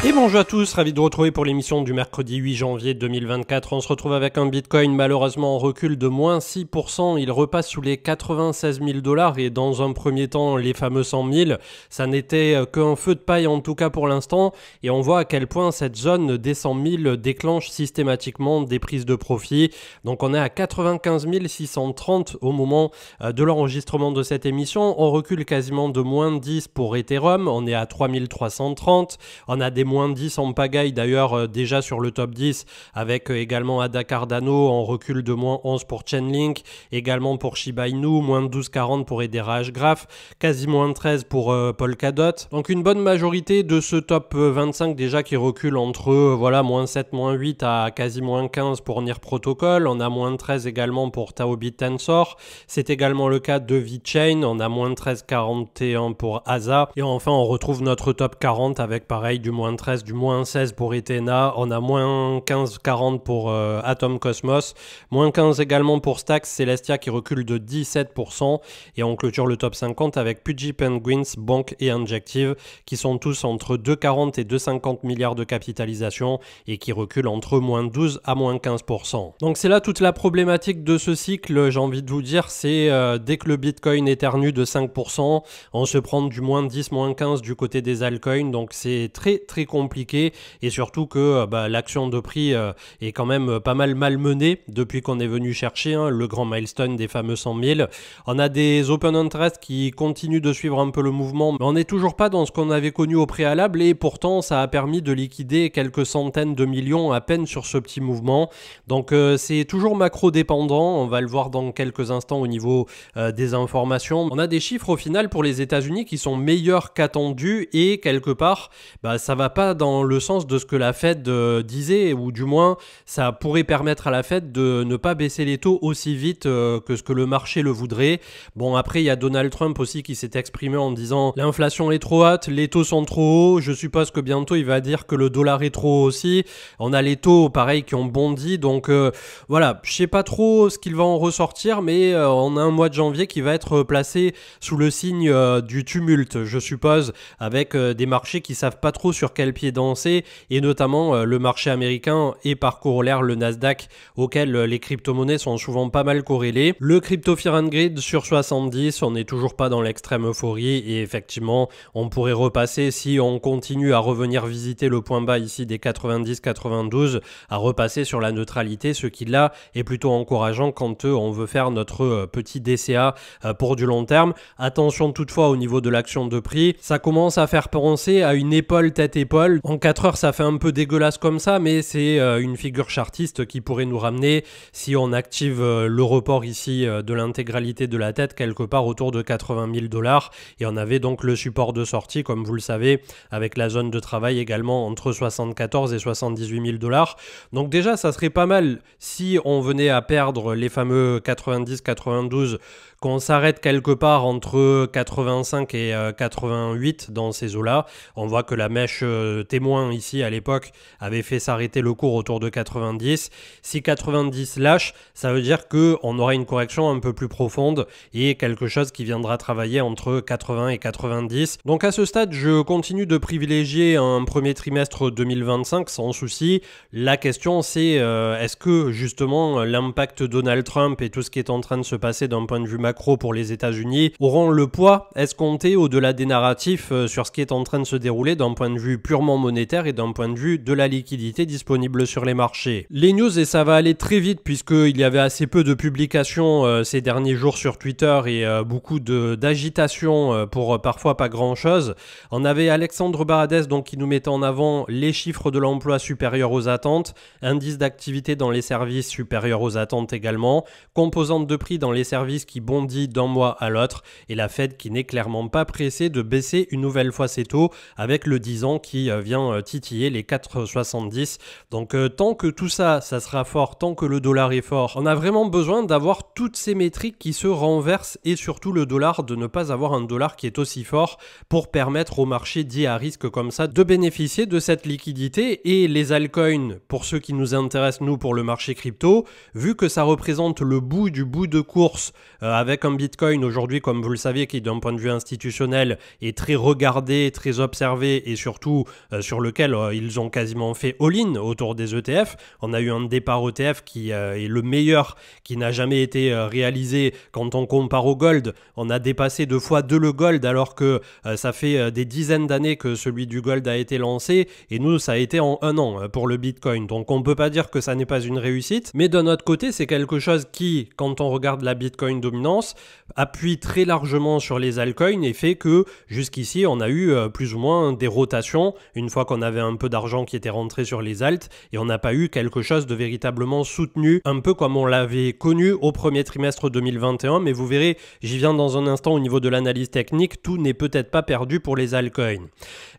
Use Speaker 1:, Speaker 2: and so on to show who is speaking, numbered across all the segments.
Speaker 1: Et bonjour à tous, ravi de vous retrouver pour l'émission du mercredi 8 janvier 2024. On se retrouve avec un Bitcoin malheureusement en recul de moins 6%. Il repasse sous les 96 000 $ et dans un premier temps les fameux 100 000. Ça n'était qu'un feu de paille en tout cas pour l'instant. Et on voit à quel point cette zone des 100 000 déclenche systématiquement des prises de profit. Donc on est à 95 630 au moment de l'enregistrement de cette émission. On recule quasiment de moins 10 pour Ethereum. On est à 3330. On a des moins 10 en pagaille d'ailleurs déjà sur le top 10 avec également Ada Cardano en recul de moins 11 pour Chainlink, également pour Shiba Inu, moins 12,40 pour Hedera Hgraph, quasi moins 13 pour Polkadot. Donc une bonne majorité de ce top 25 déjà qui recule entre moins 7, moins 8 à quasi moins 15 pour NIR Protocol. On a moins 13 également pour Taobit Tensor. C'est également le cas de VeChain. On a moins 13,41 pour ASA. Et enfin on retrouve notre top 40 avec pareil du moins 13, du moins 16 pour Ethena, on a moins 15,40 pour Atom Cosmos, moins 15 également pour Stax Celestia qui recule de 17% et on clôture le top 50 avec Pudgy Penguins, Bank et Injective qui sont tous entre 2,40 et 2,50 milliards de capitalisation et qui reculent entre moins 12 à moins 15%. Donc c'est là toute la problématique de ce cycle, j'ai envie de vous dire, c'est dès que le Bitcoin éternue de 5%, on se prend du moins 10, moins 15 du côté des altcoins, donc c'est très compliqué et surtout que l'action de prix est quand même pas mal malmenée depuis qu'on est venu chercher le grand milestone des fameux 100 000. On a des open interest qui continuent de suivre un peu le mouvement, mais on n'est toujours pas dans ce qu'on avait connu au préalable et pourtant ça a permis de liquider quelques centaines de millions à peine sur ce petit mouvement. Donc c'est toujours macro dépendant, on va le voir dans quelques instants au niveau des informations. On a des chiffres au final pour les États-Unis qui sont meilleurs qu'attendus et quelque part ça va pas dans le sens de ce que la Fed disait, ou du moins ça pourrait permettre à la Fed de ne pas baisser les taux aussi vite que ce que le marché le voudrait. Bon, après il y a Donald Trump aussi qui s'est exprimé en disant l'inflation est trop haute, les taux sont trop hauts, je suppose que bientôt il va dire que le dollar est trop haut aussi. On a les taux pareil qui ont bondi, donc voilà, je sais pas trop ce qu'il va en ressortir, mais on a un mois de janvier qui va être placé sous le signe du tumulte, je suppose, avec des marchés qui savent pas trop sur quel pied danser, et notamment le marché américain et par corollaire le Nasdaq auquel les crypto-monnaies sont souvent pas mal corrélées. Le Crypto Fear and Greed sur 70, on n'est toujours pas dans l'extrême euphorie et effectivement on pourrait repasser si on continue à revenir visiter le point bas ici des 90-92, à repasser sur la neutralité, ce qui là est plutôt encourageant quand on veut faire notre petit DCA pour du long terme. Attention toutefois au niveau de l'action de prix, ça commence à faire penser à une épaule tête-épaule. En 4 heures, ça fait un peu dégueulasse comme ça, mais c'est une figure chartiste qui pourrait nous ramener, si on active le report ici de l'intégralité de la tête, quelque part autour de 80 000 $. Et on avait donc le support de sortie, comme vous le savez, avec la zone de travail également entre 74 et 78 000 $. Donc déjà, ça serait pas mal si on venait à perdre les fameux 90-92, qu'on s'arrête quelque part entre 85 et 88 dans ces eaux-là. On voit que la mèche témoin ici à l'époque avait fait s'arrêter le cours autour de 90. Si 90 lâche, ça veut dire qu'on aura une correction un peu plus profonde et quelque chose qui viendra travailler entre 80 et 90. Donc à ce stade, je continue de privilégier un premier trimestre 2025 sans souci. La question c'est est-ce que justement l'impact Donald Trump et tout ce qui est en train de se passer d'un point de vue macro pour les États-Unis auront le poids escompté au-delà des narratifs sur ce qui est en train de se dérouler d'un point de vue purement monétaire et d'un point de vue de la liquidité disponible sur les marchés. Les news, et ça va aller très vite puisqu'il y avait assez peu de publications ces derniers jours sur Twitter et beaucoup d'agitation pour parfois pas grand-chose. On avait Alexandre Baradès donc qui nous mettait en avant les chiffres de l'emploi supérieurs aux attentes, indice d'activité dans les services supérieurs aux attentes également, composante de prix dans les services qui bondit d'un mois à l'autre et la Fed qui n'est clairement pas pressée de baisser une nouvelle fois ses taux avec le 10 ans qui vient titiller les 4,70. Donc tant que tout ça sera fort, tant que le dollar est fort, on a vraiment besoin d'avoir toutes ces métriques qui se renversent et surtout le dollar, de ne pas avoir un dollar qui est aussi fort pour permettre au marché dit à risque comme ça de bénéficier de cette liquidité. Et les altcoins, pour ceux qui nous intéressent nous pour le marché crypto, vu que ça représente le bout du bout de course avec avec un Bitcoin aujourd'hui, comme vous le savez, qui d'un point de vue institutionnel est très regardé, très observé et surtout sur lequel ils ont quasiment fait all-in autour des ETF. On a eu un départ ETF qui est le meilleur qui n'a jamais été réalisé quand on compare au gold. On a dépassé 2 fois 2 le gold alors que ça fait des dizaines d'années que celui du gold a été lancé et nous ça a été en 1 an pour le Bitcoin. Donc on peut pas dire que ça n'est pas une réussite, mais d'un autre côté c'est quelque chose qui, quand on regarde la Bitcoin dominance, appuie très largement sur les altcoins et fait que jusqu'ici on a eu plus ou moins des rotations une fois qu'on avait un peu d'argent qui était rentré sur les alts et on n'a pas eu quelque chose de véritablement soutenu, un peu comme on l'avait connu au premier trimestre 2021, mais vous verrez, j'y viens dans un instant au niveau de l'analyse technique, tout n'est peut-être pas perdu pour les altcoins.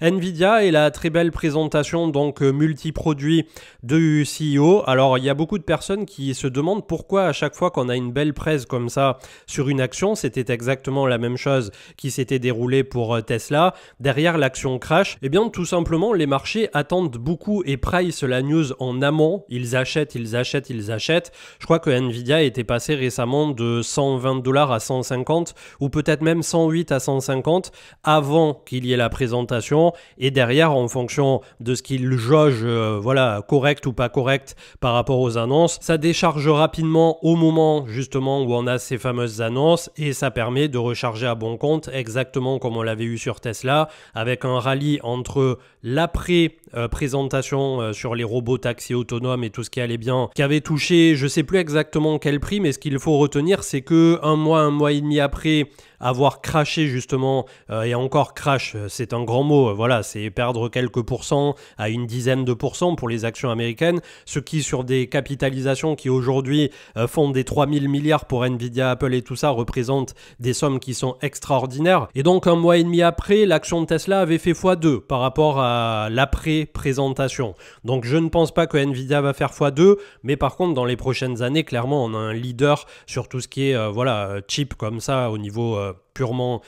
Speaker 1: Nvidia et la très belle présentation donc multi-produits du CEO. Alors il y a beaucoup de personnes qui se demandent pourquoi à chaque fois qu'on a une belle presse comme ça sur une action, c'était exactement la même chose qui s'était déroulée pour Tesla, derrière l'action crash. Eh bien tout simplement les marchés attendent beaucoup et price la news en amont, ils achètent. Je crois que Nvidia était passé récemment de 120 $ à 150 ou peut-être même 108 à 150 avant qu'il y ait la présentation et derrière en fonction de ce qu'il jauge voilà, correct ou pas correct par rapport aux annonces, ça décharge rapidement au moment justement où on a ces fameuses annonces et ça permet de recharger à bon compte exactement comme on l'avait eu sur Tesla avec un rallye entre l'après présentation sur les robots taxis autonomes et tout ce qui allait bien, qui avait touché je sais plus exactement quel prix, mais ce qu'il faut retenir c'est que un mois et demi après avoir crashé justement, et encore crash, c'est un grand mot, voilà, c'est perdre quelques pourcents à une dizaine de pourcents pour les actions américaines, ce qui sur des capitalisations qui aujourd'hui font des 3000 milliards pour Nvidia, Apple et tout ça, représentent des sommes qui sont extraordinaires. Et donc un mois et demi après, l'action de Tesla avait fait x2 par rapport à l'après-présentation. Donc je ne pense pas que Nvidia va faire x2, mais par contre dans les prochaines années, clairement on a un leader sur tout ce qui est voilà, chip comme ça au niveau purement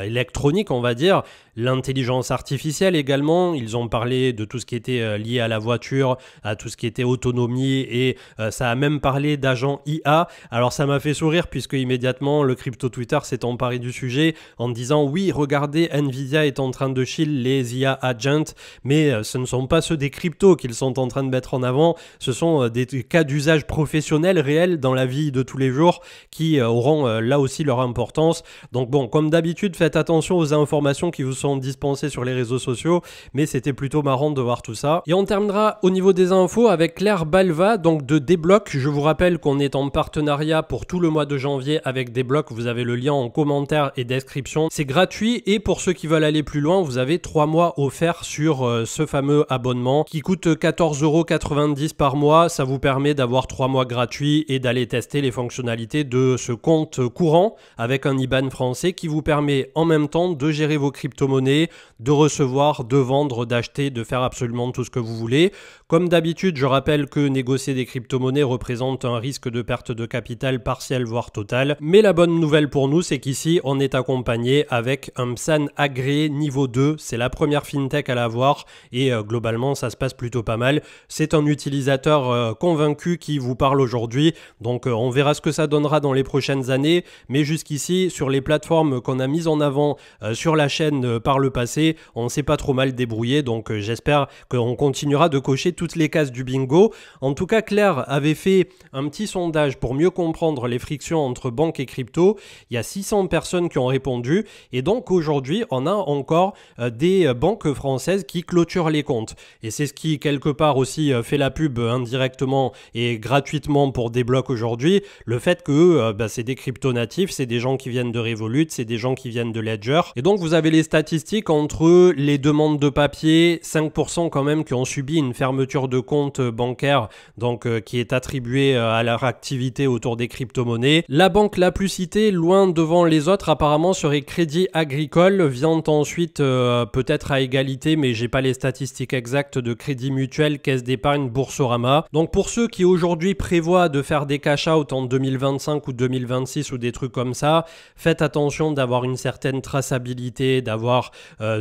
Speaker 1: électronique on va dire, l'intelligence artificielle également, ils ont parlé de tout ce qui était lié à la voiture, à tout ce qui était autonomie et ça a même parlé d'agents IA. Alors ça m'a fait sourire puisque immédiatement le crypto Twitter s'est emparé du sujet en disant oui regardez Nvidia est en train de shield les IA agents, mais ce ne sont pas ceux des cryptos qu'ils sont en train de mettre en avant, ce sont des cas d'usage professionnel réel dans la vie de tous les jours qui auront là aussi leur importance. Donc bon, comme d'habitude, faites attention aux informations qui vous sont dispensées sur les réseaux sociaux, mais c'était plutôt marrant de voir tout ça. Et on terminera au niveau des infos avec Claire Balva, donc de Deblock. Je vous rappelle qu'on est en partenariat pour tout le mois de janvier avec Deblock. Vous avez le lien en commentaire et description. C'est gratuit et pour ceux qui veulent aller plus loin, vous avez 3 mois offerts sur ce fameux abonnement qui coûte 14,90 € par mois. Ça vous permet d'avoir 3 mois gratuits et d'aller tester les fonctionnalités de ce compte courant avec un IBAN français qui vous permet en même temps de gérer vos crypto-monnaies, de recevoir, de vendre, d'acheter, de faire absolument tout ce que vous voulez. Comme d'habitude, je rappelle que négocier des crypto-monnaies représente un risque de perte de capital partiel voire total. Mais la bonne nouvelle pour nous, c'est qu'ici, on est accompagné avec un PSAN agréé niveau 2. C'est la première fintech à l'avoir et globalement, ça se passe plutôt pas mal. C'est un utilisateur convaincu qui vous parle aujourd'hui. Donc, on verra ce que ça donnera dans les prochaines années. Mais jusqu'ici, sur les plateformes qu'on a mises en avant sur la chaîne par le passé, on s'est pas trop mal débrouillé. Donc, j'espère qu'on continuera de cocher toutes les cases du bingo. En tout cas, Claire avait fait un petit sondage pour mieux comprendre les frictions entre banques et crypto. Il y a 600 personnes qui ont répondu et donc aujourd'hui, on a encore des banques françaises qui clôturent les comptes. Et c'est ce qui, quelque part aussi, fait la pub indirectement et gratuitement pour Deblock aujourd'hui. Le fait que c'est des crypto natifs, c'est des gens qui viennent de Revolut, c'est des gens qui viennent de Ledger. Et donc, vous avez les statistiques entre les demandes de papier, 5% quand même qui ont subi une fermeture de compte bancaire, donc qui est attribuée à leur activité autour des crypto-monnaies. La banque la plus citée, loin devant les autres, apparemment serait Crédit Agricole, vient ensuite peut-être à égalité, mais j'ai pas les statistiques exactes de Crédit Mutuel, Caisse d'épargne, Boursorama. Donc pour ceux qui aujourd'hui prévoient de faire des cash-out en 2025 ou 2026 ou des trucs comme ça, faites attention attention d'avoir une certaine traçabilité, d'avoir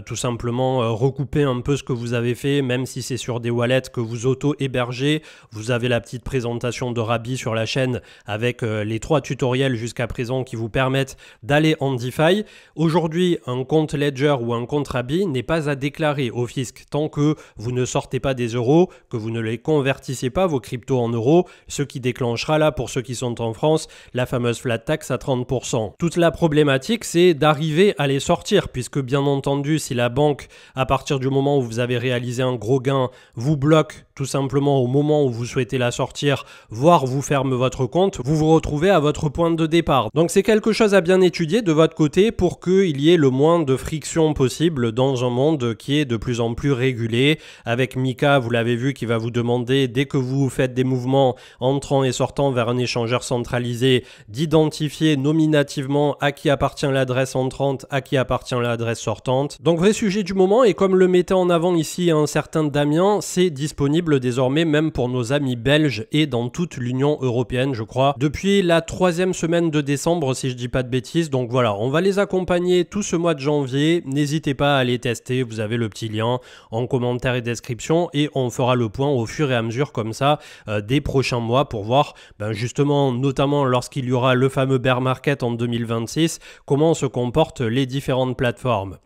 Speaker 1: tout simplement recoupé un peu ce que vous avez fait, même si c'est sur des wallets que vous auto-hébergez. Vous avez la petite présentation de Rabi sur la chaîne avec les 3 tutoriels jusqu'à présent qui vous permettent d'aller en DeFi. Aujourd'hui, un compte Ledger ou un compte Rabi n'est pas à déclarer au fisc tant que vous ne sortez pas des euros, que vous ne les convertissez pas, vos cryptos en euros, ce qui déclenchera là, pour ceux qui sont en France, la fameuse flat tax à 30%. Toute la problématique, c'est d'arriver à les sortir, puisque bien entendu, si la banque, à partir du moment où vous avez réalisé un gros gain, vous bloque tout simplement au moment où vous souhaitez la sortir, voire vous ferme votre compte, vous vous retrouvez à votre point de départ. Donc c'est quelque chose à bien étudier de votre côté pour qu'il y ait le moins de friction possible dans un monde qui est de plus en plus régulé. Avec Mika, vous l'avez vu, qui va vous demander, dès que vous faites des mouvements entrant et sortant vers un échangeur centralisé, d'identifier nominativement à qui appartient l'adresse entrante, à qui appartient l'adresse sortante. Donc vrai sujet du moment, et comme le mettait en avant ici un certain Damien, c'est disponible désormais même pour nos amis belges et dans toute l'Union européenne, je crois, depuis la 3e semaine de décembre, si je dis pas de bêtises. Donc voilà, on va les accompagner tout ce mois de janvier. N'hésitez pas à les tester, vous avez le petit lien en commentaire et description, et on fera le point au fur et à mesure comme ça des prochains mois pour voir justement, notamment lorsqu'il y aura le fameux bear market en 2026, comment se comportent les différentes plateformes.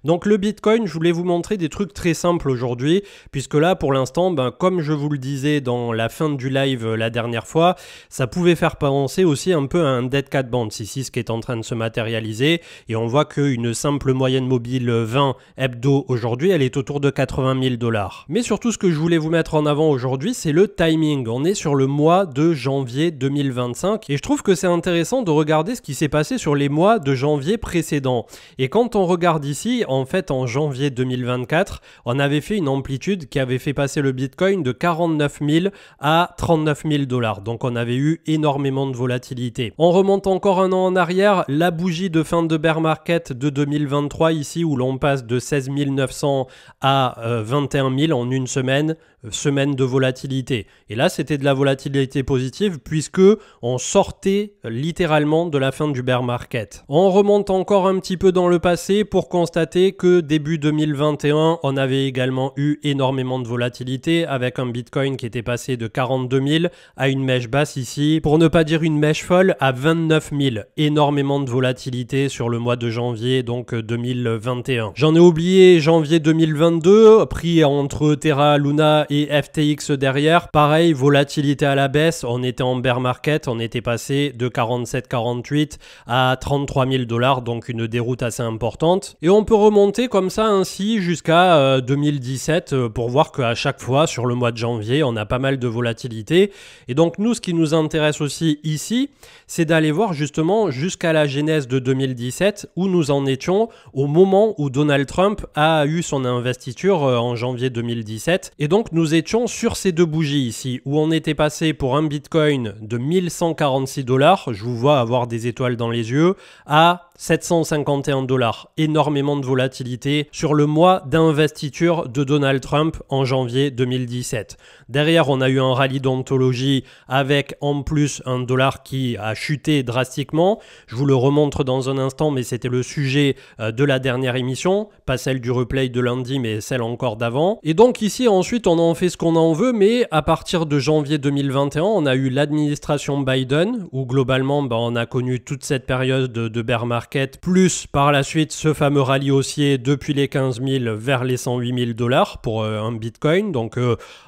Speaker 1: Donc le Bitcoin, je voulais vous montrer des trucs très simples aujourd'hui, puisque là pour l'instant, comme je vous le disais dans la fin du live la dernière fois, ça pouvait faire penser aussi un peu à un Dead Cat Bounce ici, ce qui est en train de se matérialiser, et on voit qu'une simple moyenne mobile 20 hebdo aujourd'hui, elle est autour de 80 000 $. Mais surtout, ce que je voulais vous mettre en avant aujourd'hui, c'est le timing. On est sur le mois de janvier 2025, et je trouve que c'est intéressant de regarder ce qui s'est passé sur les mois de janvier précédents. Et quand on regarde ici, en fait, en janvier 2024, on avait fait une amplitude qui avait fait passer le Bitcoin de 49 000 à 39 000 $. Donc on avait eu énormément de volatilité. On remonte encore un an en arrière, la bougie de fin de bear market de 2023 ici, où l'on passe de 16 900 à 21 000 en une semaine de volatilité. Et là, c'était de la volatilité positive puisque on sortait littéralement de la fin du bear market. On remonte encore un petit peu dans le passé pour constater que début 2021, on avait également eu énormément de volatilité avec un Bitcoin qui était passé de 42 000 à une mèche basse ici, pour ne pas dire une mèche folle, à 29 000. Énormément de volatilité sur le mois de janvier, donc 2021. J'en ai oublié janvier 2022, pris entre Terra, Luna et FTX derrière. Pareil, volatilité à la baisse, on était en bear market, on était passé de 47-48 à 33 000 $, donc une déroute assez importante. Et on peut remonter comme ça ainsi jusqu'à 2017 pour voir qu'à chaque fois sur le mois de janvier, on a pas mal de volatilité. Et donc nous, ce qui nous intéresse aussi ici, c'est d'aller voir justement jusqu'à la genèse de 2017 où nous en étions au moment où Donald Trump a eu son investiture en janvier 2017. Et donc nous étions sur ces deux bougies ici où on était passé pour un Bitcoin de 1146 $, je vous vois avoir des étoiles dans les yeux, à 751 $. Énormément de volatilité sur le mois d'investiture de Donald Trump en janvier 2017. Derrière, on a eu un rallye d'ontologie avec en plus un dollar qui a chuté drastiquement. Je vous le remontre dans un instant, mais c'était le sujet de la dernière émission, pas celle du replay de lundi, mais celle encore d'avant. Et donc ici, ensuite, on en fait ce qu'on en veut, mais à partir de janvier 2021, on a eu l'administration Biden, où globalement, on a connu toute cette période de bear market, plus par la suite ce fameux rallye haussier depuis les 15 000 vers les 108 000 $ pour un Bitcoin. Donc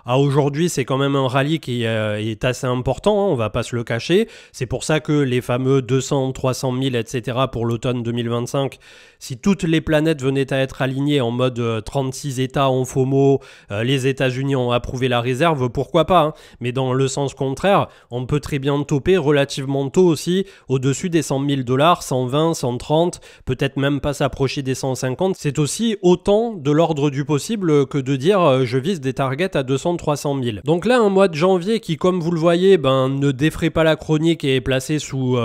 Speaker 1: à aujourd'hui, c'est quand même un rallye qui est assez important, hein, on va pas se le cacher. C'est pour ça que les fameux 200, 300 000, etc. pour l'automne 2025, si toutes les planètes venaient à être alignées en mode 36 États en FOMO, les États-Unis ont approuvé la réserve, pourquoi pas, hein. Mais dans le sens contraire, on peut très bien toper relativement tôt aussi au-dessus des 100 000 $, 120, 130, peut-être même pas s'approcher des 150. C'est aussi autant de l'ordre du possible que de dire je vise des targets à à 200-300 000. Donc là, un mois de janvier qui, comme vous le voyez, ne défraie pas la chronique et est placé sous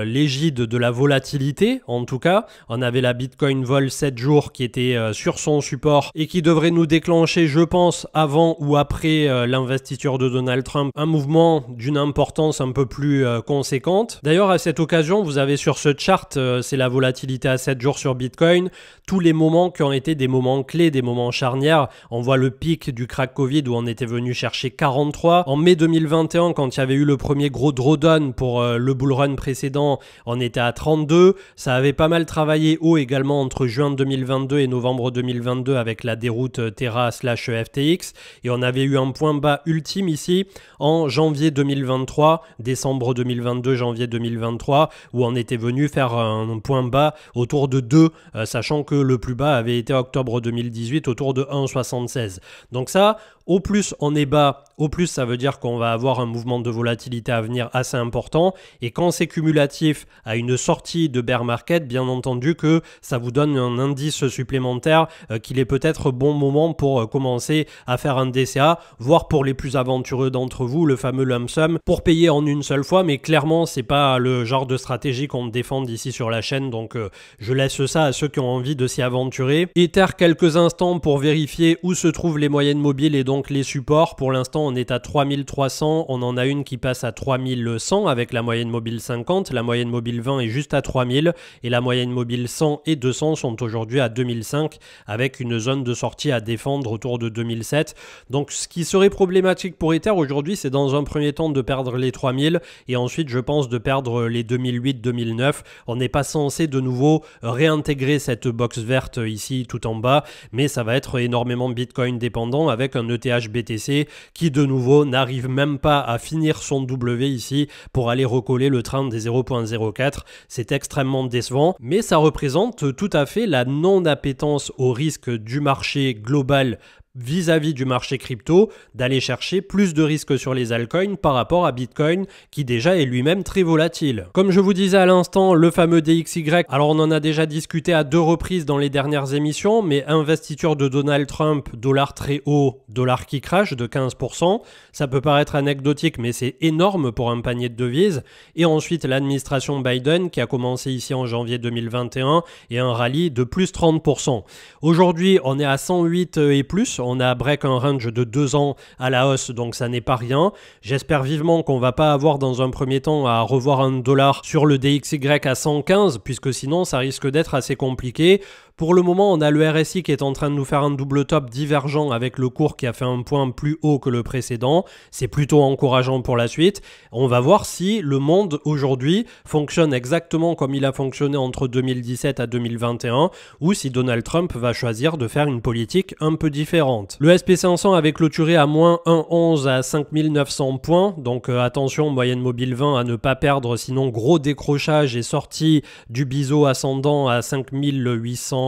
Speaker 1: l'égide de la volatilité, en tout cas. On avait la Bitcoin Vol 7 jours qui était sur son support et qui devrait nous déclencher, je pense, avant ou après l'investiture de Donald Trump, un mouvement d'une importance un peu plus conséquente. D'ailleurs, à cette occasion, vous avez sur ce chart, c'est la volatilité à 7 jours sur Bitcoin, tous les moments qui ont été des moments clés, des moments charnières. On voit le pic du crack Covid où on était venu chercher 43. En mai 2021, quand il y avait eu le premier gros drawdown pour le bull run précédent, on était à 32. Ça avait pas mal travaillé haut également entre juin 2022 et novembre 2022 avec la déroute Terra/FTX. Et on avait eu un point bas ultime ici en janvier 2023, décembre 2022, janvier 2023, où on était venu faire un point bas autour de 2, sachant que le plus bas avait été octobre 2018 autour de 1,76. Donc ça, au plus on est bas, au plus ça veut dire qu'on va avoir un mouvement de volatilité à venir assez important. Et quand c'est cumulatif à une sortie de bear market, bien entendu que ça vous donne un indice supplémentaire qu'il est peut-être bon moment pour commencer à faire un DCA, voire pour les plus aventureux d'entre vous, le fameux lump sum, pour payer en une seule fois. Mais clairement, c'est pas le genre de stratégie qu'on défend ici sur la chaîne. Donc je laisse ça à ceux qui ont envie de s'y aventurer. Ether quelques instants pour vérifier où se trouvent les moyennes mobiles et donc les supports. Pour l'instant, on est à 3300. On en a une qui passe à 3100 avec la moyenne mobile 50. La moyenne mobile 20 est juste à 3000 et la moyenne mobile 100 et 200 sont aujourd'hui à 2005 avec une zone de sortie à défendre autour de 2007. Donc ce qui serait problématique pour Ether aujourd'hui, c'est dans un premier temps de perdre les 3000 et ensuite je pense de perdre les 2008-2009. On n'est pas censé de nouveau réintégrer cette box verte ici tout en bas, mais ça va être énormément Bitcoin dépendant avec un ETH BTC qui de nouveau n'arrive même pas à finir son W ici pour aller recoller le train des 0.04. C'est extrêmement décevant, mais ça représente tout à fait la non-appétence au risque du marché global vis-à-vis du marché crypto, d'aller chercher plus de risques sur les altcoins par rapport à Bitcoin qui déjà est lui-même très volatile. Comme je vous disais à l'instant, le fameux DXY, alors on en a déjà discuté à 2 reprises dans les dernières émissions, mais investiture de Donald Trump, dollar très haut, dollar qui crash de 15%, ça peut paraître anecdotique mais c'est énorme pour un panier de devises, et ensuite l'administration Biden qui a commencé ici en janvier 2021 et un rallye de plus 30%. Aujourd'hui on est à 108 et plus, on a break un range de 2 ans à la hausse, donc ça n'est pas rien. J'espère vivement qu'on va pas avoir dans un premier temps à revoir un dollar sur le DXY à 115, puisque sinon ça risque d'être assez compliqué. Pour le moment, on a le RSI qui est en train de nous faire un double top divergent avec le cours qui a fait un point plus haut que le précédent. C'est plutôt encourageant pour la suite. On va voir si le monde aujourd'hui fonctionne exactement comme il a fonctionné entre 2017 à 2021 ou si Donald Trump va choisir de faire une politique un peu différente. Le SP500 avait clôturé à moins 1,11 à 5900 points. Donc attention, moyenne mobile 20 à ne pas perdre, sinon gros décrochage et sortie du biseau ascendant à 5850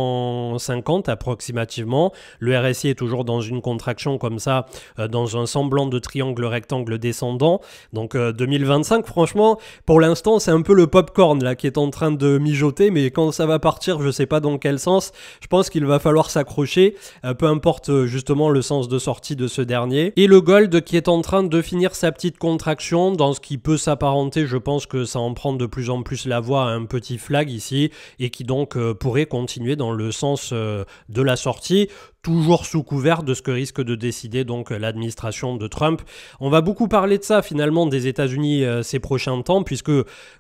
Speaker 1: approximativement. Le RSI est toujours dans une contraction comme ça, dans un semblant de triangle rectangle descendant. Donc 2025, franchement, pour l'instant, c'est un peu le popcorn là qui est en train de mijoter, mais quand ça va partir, je sais pas dans quel sens, je pense qu'il va falloir s'accrocher, peu importe justement le sens de sortie de ce dernier. Et le gold qui est en train de finir sa petite contraction dans ce qui peut s'apparenter, je pense que ça en prend de plus en plus la voie à un petit flag ici et qui donc pourrait continuer dans le sens de la sortie, toujours sous couvert de ce que risque de décider donc l'administration de Trump. On va beaucoup parler de ça finalement des États-Unis ces prochains temps, puisque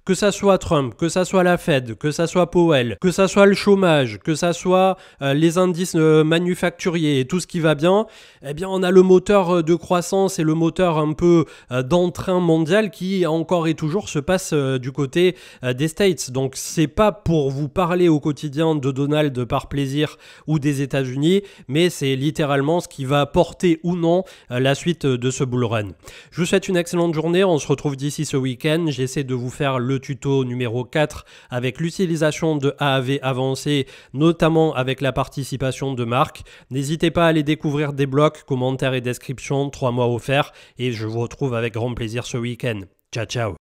Speaker 1: que ça soit Trump, que ça soit la Fed, que ça soit Powell, que ça soit le chômage, que ça soit les indices manufacturiers et tout ce qui va bien, eh bien on a le moteur de croissance et le moteur un peu d'entrain mondial qui encore et toujours se passe du côté des States. Donc c'est pas pour vous parler au quotidien de Donald par plaisir ou des États-Unis, mais c'est littéralement ce qui va porter ou non la suite de ce bull run. Je vous souhaite une excellente journée, on se retrouve d'ici ce week-end. J'essaie de vous faire le tuto numéro 4 avec l'utilisation de AAV avancé, notamment avec la participation de Marc. N'hésitez pas à aller découvrir des blocs, commentaires et descriptions, 3 mois offerts, et je vous retrouve avec grand plaisir ce week-end. Ciao ciao.